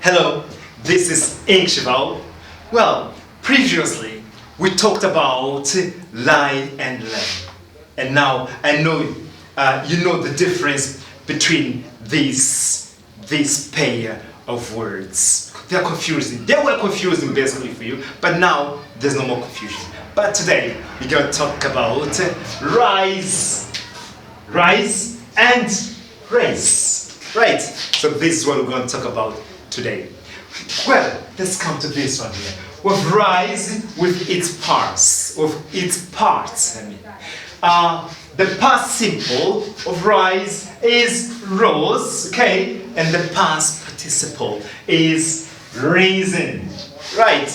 Hello, this is Inkshval. Well, previously we talked about lie and learn, and now I know you know the difference between these pair of words. They are confusing. They were confusing basically for you, but now there's no more confusion. But today we're going to talk about rise and raise. Right? So this is what we're going to talk about today. Well, let's come to this one here. With rise with its parts. The past simple of rise is rose, okay? And the past participle is risen. Right?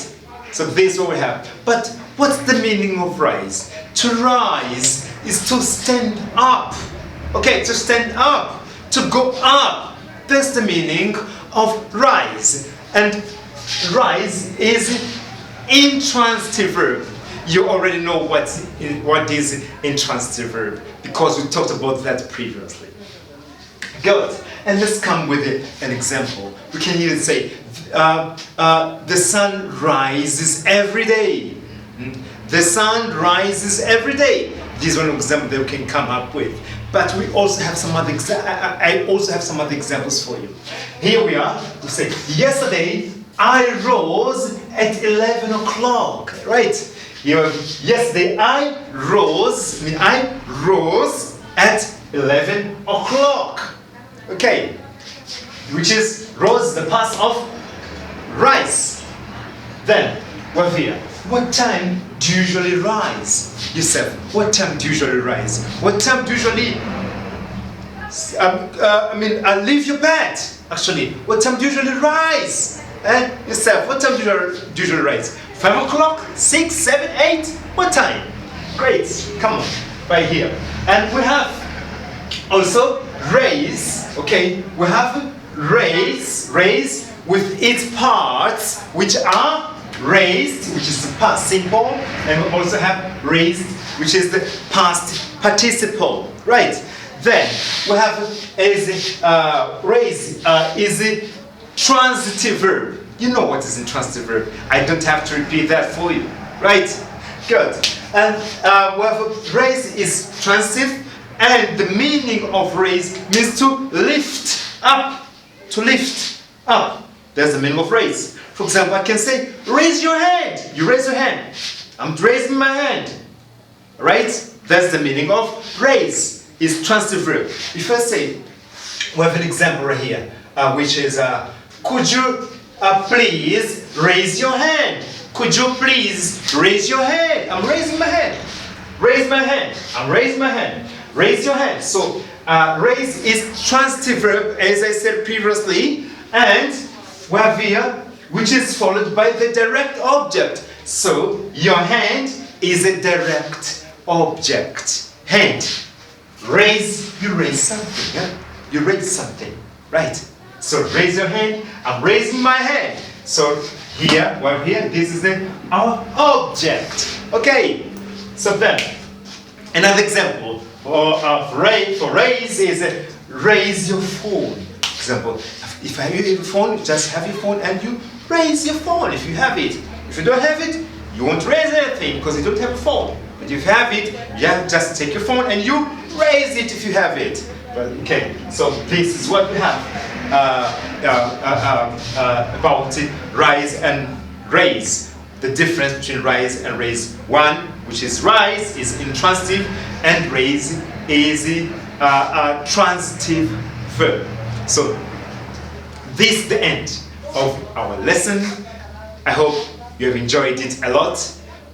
So this is what we have. But what's the meaning of rise? To rise is to stand up. Okay, to stand up, to go up. That's the meaning of rise. And rise is intransitive verb. You already know what is intransitive verb because we talked about that previously. Good. And let's come with an example. We can even say, the sun rises every day. The sun rises every day. This is one example that we can come up with. But we also have some other I also have some other examples for you. Here we are. We say, yesterday I rose at 11 o'clock. Right? Yesterday I rose at 11 o'clock. Okay. Which is rose, the past of rise. Then, we're here. What time do you usually rise? Yourself, what time do you usually rise? What time do you usually leave your bed? Actually, what time do you usually rise? Yourself, what time do you usually rise? 5 o'clock? 6, 7, 8? What time? Great, come on, right here. And we have also raise, okay? We have raise with its parts, which are raised, which is the past simple, and we also have raised, which is the past participle. Right? Then we have raise is a transitive verb. You know what is a transitive verb. I don't have to repeat that for you. Right? Good. And we have raise is transitive, and the meaning of raise means to lift up. To lift up. That's the meaning of raise. For example, I can say, raise your hand. You raise your hand. I'm raising my hand. Right? That's the meaning of raise. It's transitive verb. If I say, we have an example right here, which is, could you please raise your hand? Could you please raise your hand? I'm raising my hand. Raise my hand. I'm raising my hand. Raise your hand. So, raise is transitive verb, as I said previously, and we have here, which is followed by the direct object. So, your hand is a direct object. Hand. Raise, you raise something. Yeah? You raise something. Right? So, raise your hand. I'm raising my hand. So, here, well here, this is our object. Okay. So then, another example for raise is raise your phone. Example, if I have your phone, just have your phone and you raise your phone if you have it. If you don't have it, you won't raise anything because you don't have a phone. But if you have it, yeah, just take your phone and you raise it if you have it. Okay, so this is what we have about rise and raise. The difference between rise and raise. One, which is rise, is intransitive, and raise is a transitive verb. So, this is the end of our lesson. I hope you have enjoyed it a lot.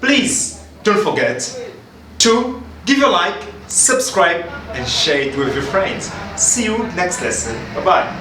Please don't forget to give your like, subscribe, and share it with your friends. See you next lesson. Bye-bye.